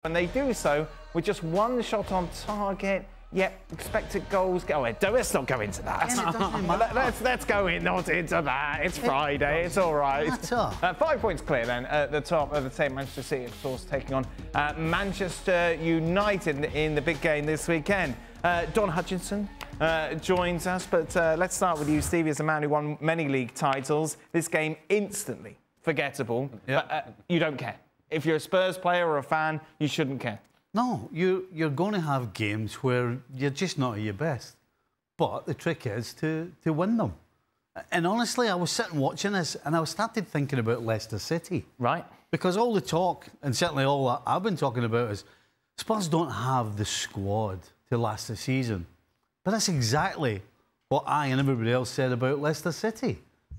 And they do so with just one shot on target, yet expected goals go ahead. Let's not go into that. Let's go not into that. It's Friday. It's all right. 5 points clear then at the top of the table. Manchester City, of course, taking on Manchester United in the big game this weekend. Don Hutchison joins us, but let's start with you, Stevie, as a man who won many league titles. This game instantly forgettable, but you don't care. If you're a Spurs player or a fan, you shouldn't care. No, you're going to have games where you're just not at your best. But the trick is to win them. And honestly, I was sitting watching this and I started thinking about Leicester City. Right. Because all the talk, and certainly all that I've been talking about, is Spurs don't have the squad to last the season. But that's exactly what I and everybody else said about Leicester City.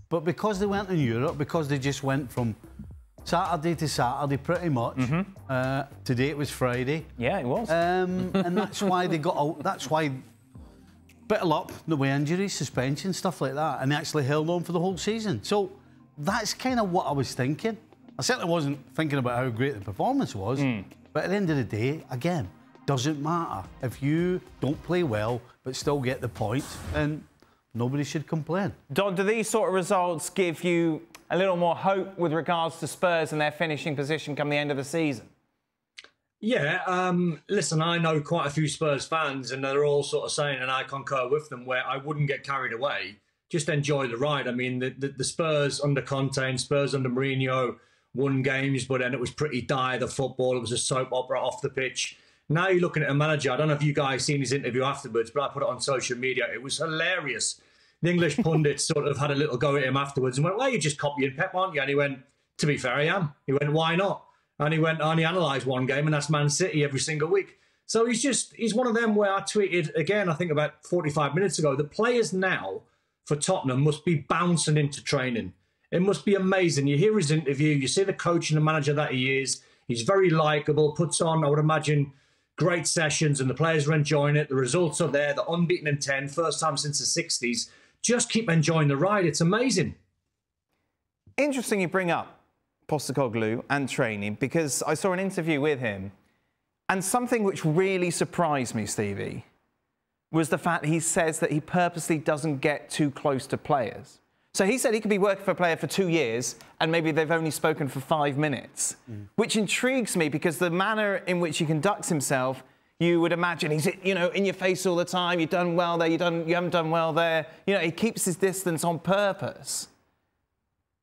But because they went in Europe, because they just went from Saturday to Saturday, pretty much. Today it was Friday. Yeah, it was. And that's why they got out. That's why bit of luck, the way injuries, suspension, stuff like that, and they actually held on for the whole season. So that's kind of what I was thinking. I certainly wasn't thinking about how great the performance was, but at the end of the day, again, doesn't matter. If you don't play well but still get the points, then nobody should complain. Don, do these sort of results give you a little more hope with regards to Spurs and their finishing position come the end of the season? Yeah, listen, I know quite a few Spurs fans and they're all sort of saying, and I concur with them, where I wouldn't get carried away. Just enjoy the ride. I mean, the Spurs under Conte and Spurs under Mourinho won games, but then it was pretty dire, the football. It was a soap opera off the pitch. Now you're looking at a manager. I don't know if you guys seen his interview afterwards, but I put it on social media. It was hilarious. The English pundits sort of had a little go at him afterwards and went, well, you're just copying Pep, aren't you? And he went, to be fair, I am. He went, why not? And he went, I only analysed one game, and that's Man City every single week. So he's one of them where I tweeted, again, I think about 45 minutes ago, the players now for Tottenham must be bouncing into training. It must be amazing. You hear his interview, you see the coach and the manager that he is. He's very likeable, puts on, I would imagine, great sessions, and the players are enjoying it. The results are there. They're unbeaten in 10, first time since the 60s. Just keep enjoying the ride. It's amazing. Interesting you bring up Postecoglou and training, because I saw an interview with him, and something which really surprised me, Stevie, was the fact he says that he purposely doesn't get too close to players. So he said he could be working for a player for 2 years and maybe they've only spoken for 5 minutes, which intrigues me because the manner in which he conducts himself, you would imagine he's, you know, in your face all the time. You've done well there. You haven't done well there. You know, he keeps his distance on purpose.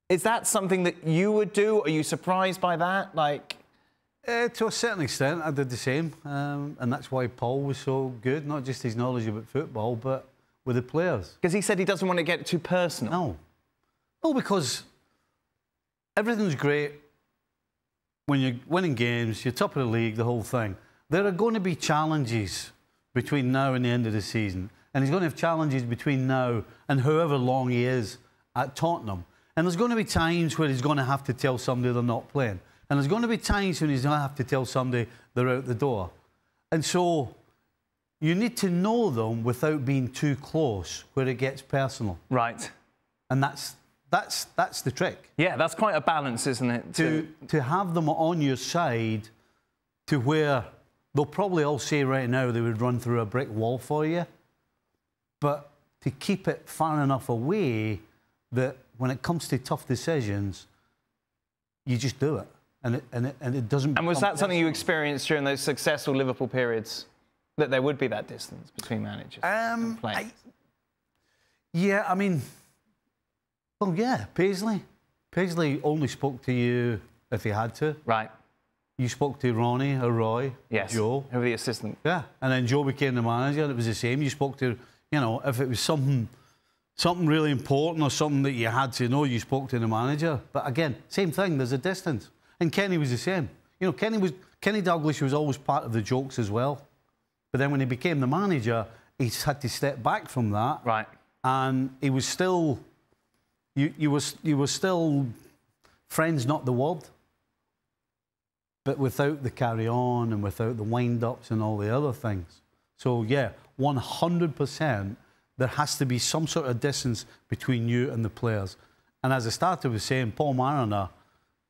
Is that something that you would do? Are you surprised by that? Like, to a certain extent, I did the same, and that's why Paul was so good. Not just his knowledge about football, but with the players. Because he said he doesn't want to get too personal. No, because everything's great when you're winning games. You're top of the league, the whole thing. There are going to be challenges between now and the end of the season. And he's going to have challenges between now and however long he is at Tottenham. And there's going to be times where he's going to have to tell somebody they're not playing. And there's going to be times when he's going to have to tell somebody they're out the door. And so you need to know them without being too close where it gets personal. Right. And that's the trick. Yeah, that's quite a balance, isn't it? To have them on your side to where they'll probably all say right now they would run through a brick wall for you, but to keep it far enough away that when it comes to tough decisions, you just do it, and it doesn't. And was that something you experienced during those successful Liverpool periods, that there would be that distance between managers and players? Yeah, I mean, well, yeah, Paisley only spoke to you if he had to. Right. You spoke to Ronnie or Roy, yes, Joe. Who was the assistant. Yeah, and then Joe became the manager, and it was the same. You spoke to, you know, if it was something really important or something that you had to know, you spoke to the manager. But again, same thing, there's a distance. And Kenny was the same. You know, Kenny Dalglish was always part of the jokes as well. But then when he became the manager, he had to step back from that. Right. And he was still, you were still friends, not the word. But without the carry-on and without the wind-ups and all the other things. So, yeah, 100%, there has to be some sort of distance between you and the players. And as I started with saying, Paul Mariner,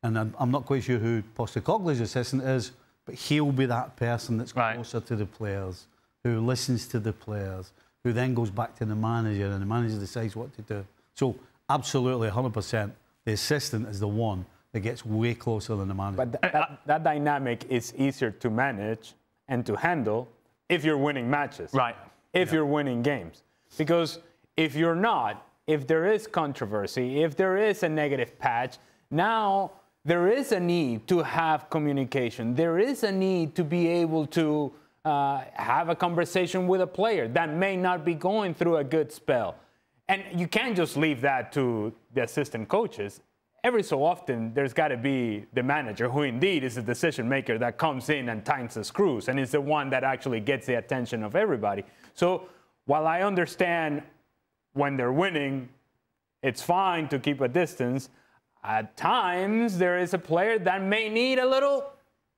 and I'm not quite sure who Postecoglou's assistant is, but he'll be that person that's Right. closer to the players, who listens to the players, who then goes back to the manager, and the manager decides what to do. So absolutely, 100%, the assistant is the one that gets way closer than the manager. But that dynamic is easier to manage and to handle if you're winning matches. Right. If you're winning games. Because if you're not, if there is controversy, if there is a negative patch, now there is a need to have communication. There is a need to be able to have a conversation with a player that may not be going through a good spell. And you can't just leave that to the assistant coaches. Every so often, there's got to be the manager, who indeed is the decision maker, that comes in and tightens the screws and is the one that actually gets the attention of everybody. So while I understand when they're winning, it's fine to keep a distance, at times there is a player that may need a little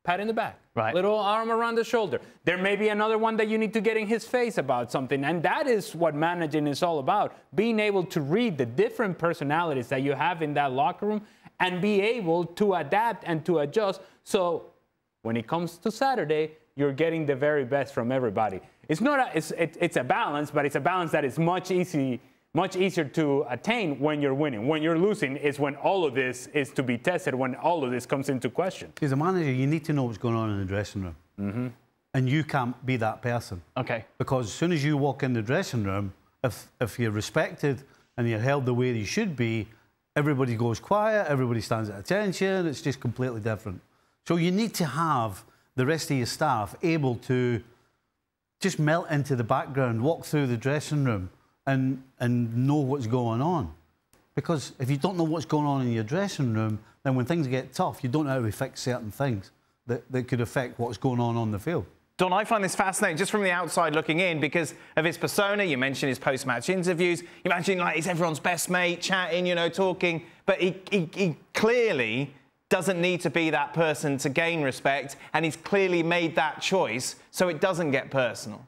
pat in the back, right, little arm around the shoulder. There may be another one that you need to get in his face about something. And that is what managing is all about, being able to read the different personalities that you have in that locker room and be able to adapt and to adjust. So when it comes to Saturday, you're getting the very best from everybody. It's not it's a balance, but it's a balance that is much easier to attain when you're winning. When you're losing is when all of this is to be tested, when all of this comes into question. As a manager, you need to know what's going on in the dressing room. Mm-hmm. And you can't be that person. Okay. Because as soon as you walk in the dressing room, if you're respected and you're held the way you should be, everybody goes quiet, everybody stands at attention, it's just completely different. So you need to have the rest of your staff able to just melt into the background, walk through the dressing room, and know what's going on. Because if you don't know what's going on in your dressing room, then when things get tough, you don't know how to fix certain things that could affect what's going on the field. Don, I find this fascinating just from the outside looking in because of his persona. You mentioned his post-match interviews. You mentioned like he's everyone's best mate, chatting, you know, talking. But he clearly doesn't need to be that person to gain respect, and he's clearly made that choice so it doesn't get personal.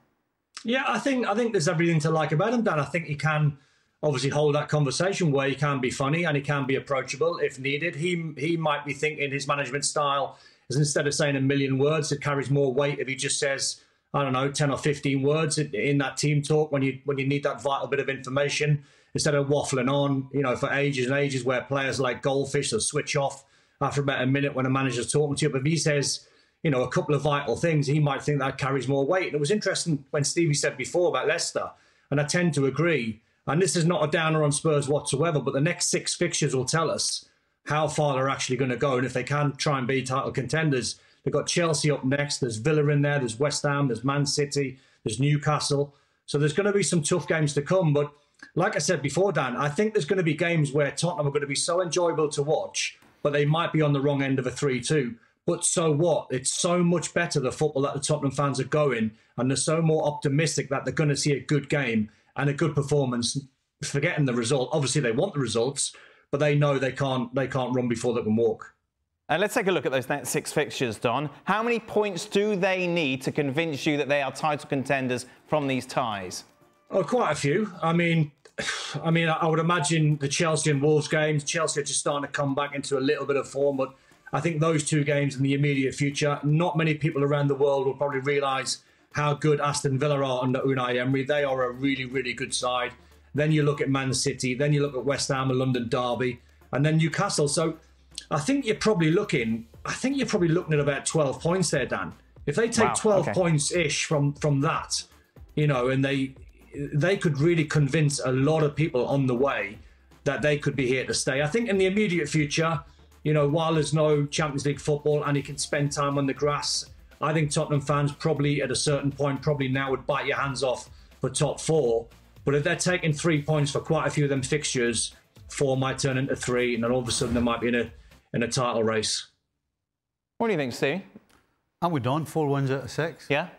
Yeah, I think there's everything to like about him, Dan. I think he can obviously hold that conversation where he can be funny and he can be approachable if needed. He might be thinking his management style is, instead of saying a million words, it carries more weight if he just says, I don't know, 10 or 15 words in that team talk when you need that vital bit of information, instead of waffling on, you know, for ages and ages, where players like goldfish will switch off after about a minute when a manager's talking to you. But if he says, you know, a couple of vital things, he might think that carries more weight. And it was interesting when Stevie said before about Leicester, and I tend to agree, and this is not a downer on Spurs whatsoever, but the next 6 fixtures will tell us how far they're actually going to go and if they can try and be title contenders. They've got Chelsea up next, there's Villa in there, there's West Ham, there's Man City, there's Newcastle. So there's going to be some tough games to come. But like I said before, Dan, I think there's going to be games where Tottenham are going to be so enjoyable to watch, but they might be on the wrong end of a 3-2. But so what? It's so much better, the football that the Tottenham fans are going, and they're so more optimistic that they're going to see a good game and a good performance, forgetting the result. Obviously, they want the results, but they know they can't run before they can walk. Let's take a look at those next 6 fixtures, Don. How many points do they need to convince you that they are title contenders from these ties? Oh, quite a few. I mean, I would imagine the Chelsea and Wolves games. Chelsea are just starting to come back into a little bit of form, but I think those 2 games in the immediate future, not many people around the world will probably realise how good Aston Villa are under Unai Emery. They are a really, really good side. Then you look at Man City, then you look at West Ham and London Derby, and then Newcastle. So I think you're probably looking at about 12 points there, Dan. If they take 12 points-ish from that, you know, and they could really convince a lot of people on the way that they could be here to stay. I think in the immediate future, you know, while there's no Champions League football and you can spend time on the grass, I think Tottenham fans probably at a certain point now would bite your hands off for top 4. But if they're taking 3 points for quite a few of them fixtures, 4 might turn into 3, and then all of a sudden they might be in a title race. What do you think, Steve? And we're done, 4 wins out of 6. Yeah.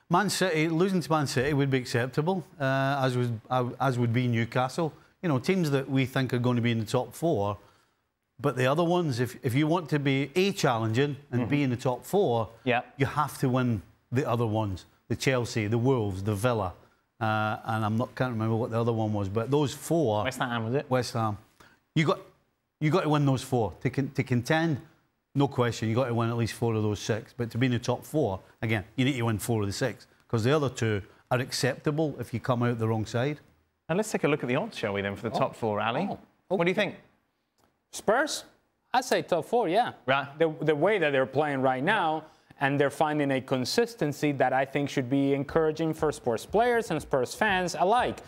Man City, losing to Man City would be acceptable, as would be Newcastle. You know, teams that we think are going to be in the top 4. But the other ones, if you want to be A, challenging and be in the top 4, you have to win the other ones. The Chelsea, the Wolves, the Villa, and can't remember what the other one was. But those 4, West Ham, was it? West Ham. You got to win those 4 to contend. no question, you've got to win at least 4 of those 6. But to be in the top 4, again, you need to win 4 of the 6. Because the other 2 are acceptable if you come out the wrong side. And let's take a look at the odds, shall we, then, for the top 4, Ali? Okay. What do you think? Spurs? I'd say top 4, yeah. Right. The way that they're playing right now, and they're finding a consistency that I think should be encouraging for Spurs players and Spurs fans alike.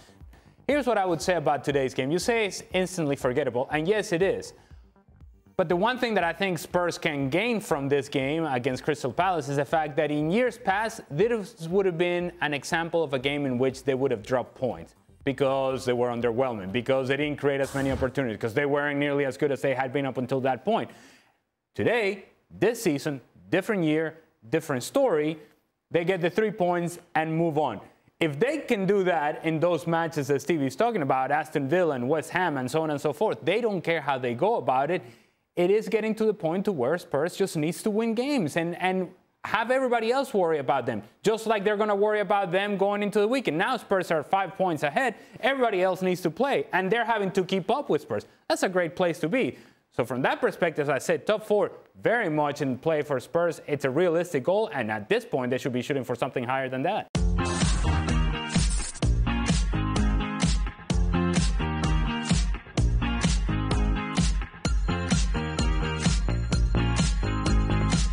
Here's what I would say about today's game. You say it's instantly forgettable, and yes, it is. But the one thing that I think Spurs can gain from this game against Crystal Palace is the fact that in years past, this would have been an example of a game in which they would have dropped points because they were underwhelming, because they didn't create as many opportunities, because they weren't nearly as good as they had been up until that point. Today, this season, different year, different story, they get the 3 points and move on. If they can do that in those matches that Stevie's talking about, Aston Villa and West Ham and so on and so forth, they don't care how they go about it. It is getting to the point to where Spurs just needs to win games and have everybody else worry about them, just like they're going to worry about them going into the weekend. Now Spurs are 5 points ahead. Everybody else needs to play, and they're having to keep up with Spurs. That's a great place to be. So from that perspective, as I said, top 4 very much in play for Spurs. It's a realistic goal, and at this point, they should be shooting for something higher than that.